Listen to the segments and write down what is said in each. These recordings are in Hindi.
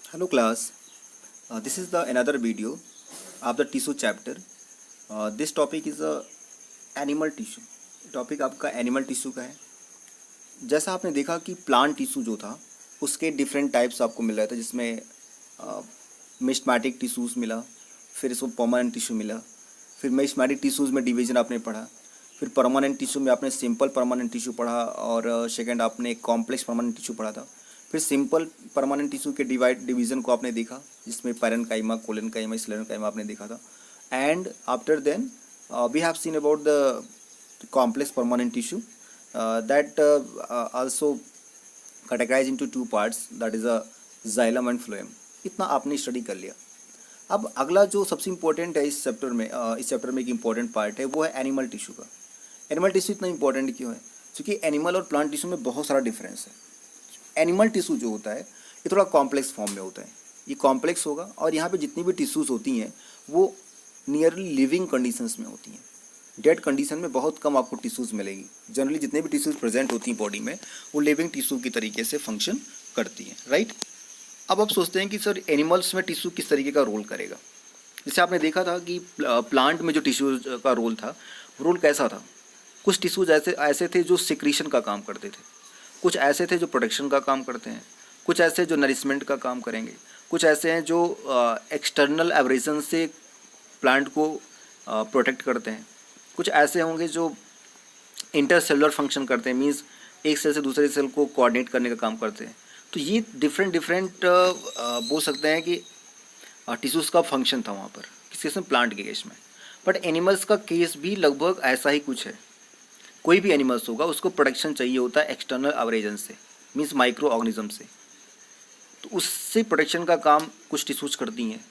Hello class, this is the another video of the tissue chapter. This topic is animal tissue. Topic आपका एनिमल टिश्यू का है। जैसा आपने देखा कि प्लांट टिश्यू जो था उसके डिफरेंट टाइप्स आपको मिल रहा था, जिसमें मिस्टमैटिक टिश्यूज़ मिला, फिर इसको परमानेंट टिश्यू मिला, फिर मिस्टमैटिक टिश्यूज़ में डिवीजन आपने पढ़ा, फिर परमानेंट टिश्यू में आपने सिंपल परमानेंट टिश्यू पढ़ा और सेकंड आपने कॉम्प्लेक्स परमानेंट टिश्यू पढ़ा था। फिर सिंपल परमानेंट टिश्यू के डिवीज़न को आपने देखा, जिसमें पैरेन्काइमा, कोलेनकाइमा, स्लेरेन्काइमा आपने देखा था। And after then we have seen about the complex permanent tissue that also categorized into two parts, that is a xylem and phloem। इतना आपने स्टडी कर लिया। अब अगला जो सबसे इम्पोर्टेंट है इस चैप्टर में एक इम्पोर्टेंट पार्ट है, वो है एनिमल टिश्यू का। एनिमल टिश्यू इतना इम्पोर्टेंट क्यों है? क्योंकि एनिमल और प्लांट टिश्यू में बहुत सारा डिफरेंस है। एनिमल टिश्यू जो होता है ये थोड़ा कॉम्प्लेक्स फॉर्म में होता है, ये कॉम्प्लेक्स होगा और यहाँ पे जितनी भी टिश्यूज़ होती हैं वो नियरली लिविंग कंडीशंस में होती हैं। डेड कंडीशन में बहुत कम आपको टिश्यूज़ मिलेगी। जनरली जितने भी टिश्यूज़ प्रेजेंट होती हैं बॉडी में वो लिविंग टिश्यू की तरीके से फंक्शन करती हैं, राइट। अब आप सोचते हैं कि सर एनिमल्स में टिश्यू किस तरीके का रोल करेगा। जैसे आपने देखा था कि प्लांट में जो टिश्यू का रोल था, रोल कैसा था? कुछ टिश्यूज ऐसे थे जो सिक्रीशन का काम करते थे, कुछ ऐसे थे जो प्रोटेक्शन का काम करते हैं, कुछ ऐसे जो नरिशमेंट का काम करेंगे, कुछ ऐसे हैं जो एक्सटर्नल एब्रेशन से प्लांट को प्रोटेक्ट करते हैं, कुछ ऐसे होंगे जो इंटरसेलुलर फंक्शन करते हैं, मींस एक सेल से दूसरे सेल को कोऑर्डिनेट करने का काम करते हैं। तो ये डिफरेंट बोल सकते हैं कि टिश्यूज़ का फंक्शन था वहाँ पर, किस केस में? प्लांट के केस में। बट एनिमल्स का केस भी लगभग ऐसा ही कुछ है। कोई भी एनिमल्स होगा उसको प्रोटेक्शन चाहिए होता है एक्सटर्नल एब्रेजन से, मींस माइक्रो ऑर्गेनिज्म से। तो उससे प्रोटेक्शन का काम कुछ टिश्यूज़ करती हैं।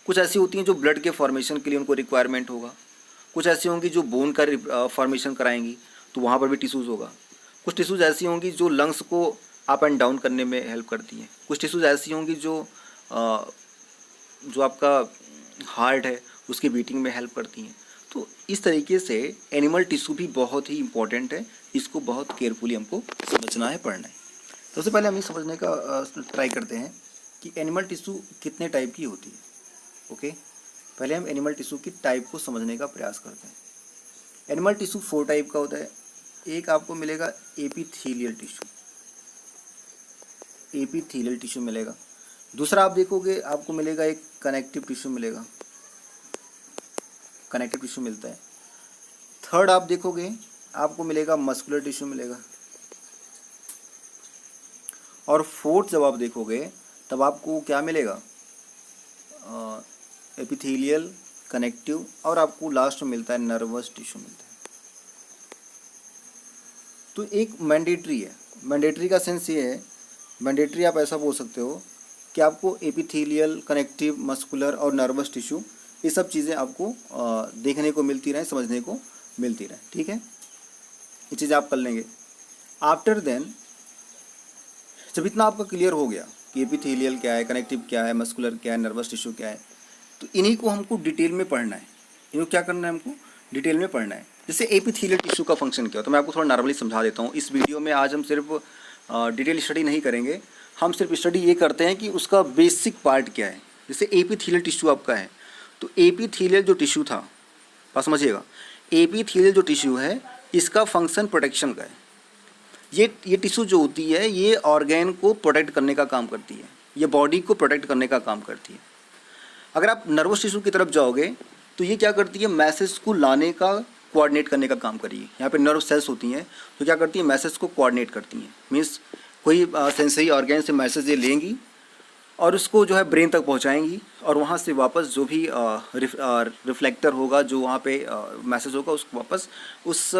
कुछ ऐसी होती हैं जो ब्लड के फॉर्मेशन के लिए उनको रिक्वायरमेंट होगा, कुछ ऐसी होंगी जो बोन का फॉर्मेशन कराएंगी, तो वहाँ पर भी टिश्यूज़ होगा। कुछ टिश्यूज़ ऐसी होंगी जो लंग्स को अप एंड डाउन करने में हेल्प करती हैं। कुछ टिश्यूज़ ऐसी होंगी जो आपका हार्ट है उसकी बीटिंग में हेल्प करती हैं। तो इस तरीके से एनिमल टिश्यू भी बहुत ही इम्पॉर्टेंट है, इसको बहुत केयरफुली हमको समझना है, पढ़ना है। सबसे पहले हम ये समझने का ट्राई करते हैं कि एनिमल टिश्यू कितने टाइप की होती है। ओके, पहले हम एनिमल टिश्यू की टाइप को समझने का प्रयास करते हैं। एनिमल टिश्यू 4 टाइप का होता है। एक आपको मिलेगा एपिथेलियल टिश्यू, एपिथेलियल टिश्यू मिलेगा। दूसरा आप देखोगे आपको मिलेगा एक कनेक्टिव टिश्यू मिलेगा, कनेक्टिव टिश्यू मिलता है। थर्ड आप देखोगे आपको मिलेगा मस्कुलर टिश्यू मिलेगा। और फोर्थ जब आप देखोगे तब आपको क्या मिलेगा? एपिथेलियल, कनेक्टिव और आपको लास्ट में मिलता है नर्वस टिश्यू मिलता है। तो एक मैंडेटरी है। मैंडेटरी का सेंस ये है, मैंडेटरी आप ऐसा बोल सकते हो कि आपको एपिथेलियल, कनेक्टिव, मस्कुलर और नर्वस टिश्यू ये सब चीज़ें आपको देखने को मिलती रहें, समझने को मिलती रहें, ठीक है। ये चीज़ें आप कर लेंगे। आफ्टर देन जब इतना आपका क्लियर हो गया कि एपिथेलियल क्या है, कनेक्टिव क्या है, मस्कुलर क्या है, नर्वस टिश्यू क्या है, तो इन्हीं को हमको डिटेल में पढ़ना है। इनको क्या करना है? हमको डिटेल में पढ़ना है। जैसे एपिथेलियल टिश्यू का फंक्शन क्या हो, तो मैं आपको थोड़ा नॉर्मली समझा देता हूँ। इस वीडियो में आज हम सिर्फ डिटेल स्टडी नहीं करेंगे, हम सिर्फ स्टडी ये करते हैं कि उसका बेसिक पार्ट क्या है। जैसे एपिथेलियल टिश्यू आपका है, तो एपिथेलियल जो टिश्यू था, बात समझिएगा, एपिथेलियल जो टिश्यू है इसका फंक्शन प्रोटेक्शन का है। ये टिश्यू जो होती है ये ऑर्गेन को प्रोटेक्ट करने का काम करती है, ये बॉडी को प्रोटेक्ट करने का काम करती है। अगर आप नर्वस टिश्यू की तरफ जाओगे तो ये क्या करती है? मैसेज को लाने का, कोऑर्डिनेट करने का काम करिए। यहाँ पे नर्व सेल्स होती हैं तो क्या करती है? मैसेज को कोऑर्डिनेट करती हैं। मीन्स कोई सेंसरी ऑर्गेन से मैसेज ये लेंगी और उसको जो है ब्रेन तक पहुँचाएंगी और वहाँ से वापस जो भी रिफ्लेक्टर होगा, जो वहाँ पे मैसेज होगा, उसको वापस उस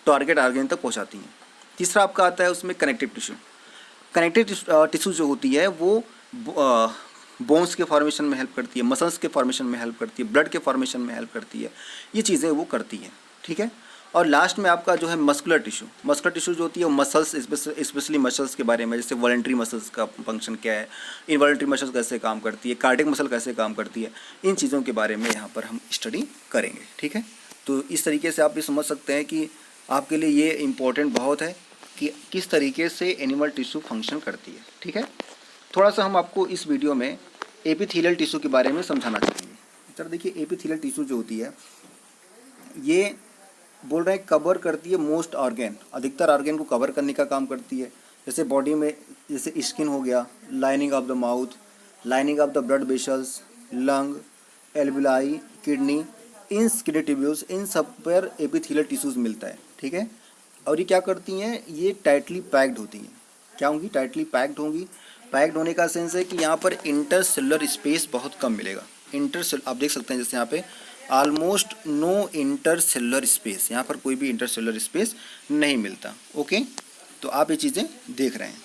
टारगेट ऑर्गेन तक पहुँचाती हैं। तीसरा आपका आता है उसमें कनेक्टिव टिश्यू। कनेक्टिव टिश्यू जो होती है वो बोन्स के फॉर्मेशन में हेल्प करती है, मसल्स के फॉर्मेशन में हेल्प करती है, ब्लड के फॉर्मेशन में हेल्प करती है, ये चीज़ें वो करती है, ठीक है। और लास्ट में आपका जो है मस्कुलर टिश्यू। मस्कुलर टिश्यू जो होती है वो मसल्स, स्पेशली मसल्स के बारे में, जैसे वॉलंटरी मसल्स का फंक्शन क्या है, इनवॉलंटरी मसल्स कैसे काम करती है, कार्डियक मसल कैसे काम करती है, इन चीज़ों के बारे में यहाँ पर हम स्टडी करेंगे, ठीक है। तो इस तरीके से आप ये समझ सकते हैं कि आपके लिए ये इम्पोर्टेंट बहुत है कि किस तरीके से एनिमल टिश्यू फंक्शन करती है, ठीक है। थोड़ा सा हम आपको इस वीडियो में एपिथेलियल टिश्यू के बारे में समझाना चाहेंगे। सर देखिए, एपिथेलियल टिश्यू जो होती है ये बोल रहे हैं कवर करती है मोस्ट ऑर्गेन, अधिकतर ऑर्गेन को कवर करने का काम करती है। जैसे बॉडी में जैसे स्किन हो गया, lining of the mouth, lining of the blood vessels, lung, alveoli, kidney, इन स्किन ट्यूब्यूल्स, इन सब पर एपिथेलियल टिश्यूज मिलता है। ठीक है, और ये क्या करती हैं, ये टाइटली पैक्ड होती हैं। क्या होंगी? टाइटली पैक्ड होंगी। पैक्ड होने का सेंस है कि यहाँ पर इंटरसेलुलर स्पेस बहुत कम मिलेगा। आप देख सकते हैं जैसे यहाँ पे ऑलमोस्ट नो इंटरसेलुलर स्पेस, यहाँ पर कोई भी इंटरसेलुलर स्पेस नहीं मिलता। ओके, तो आप ये चीज़ें देख रहे हैं।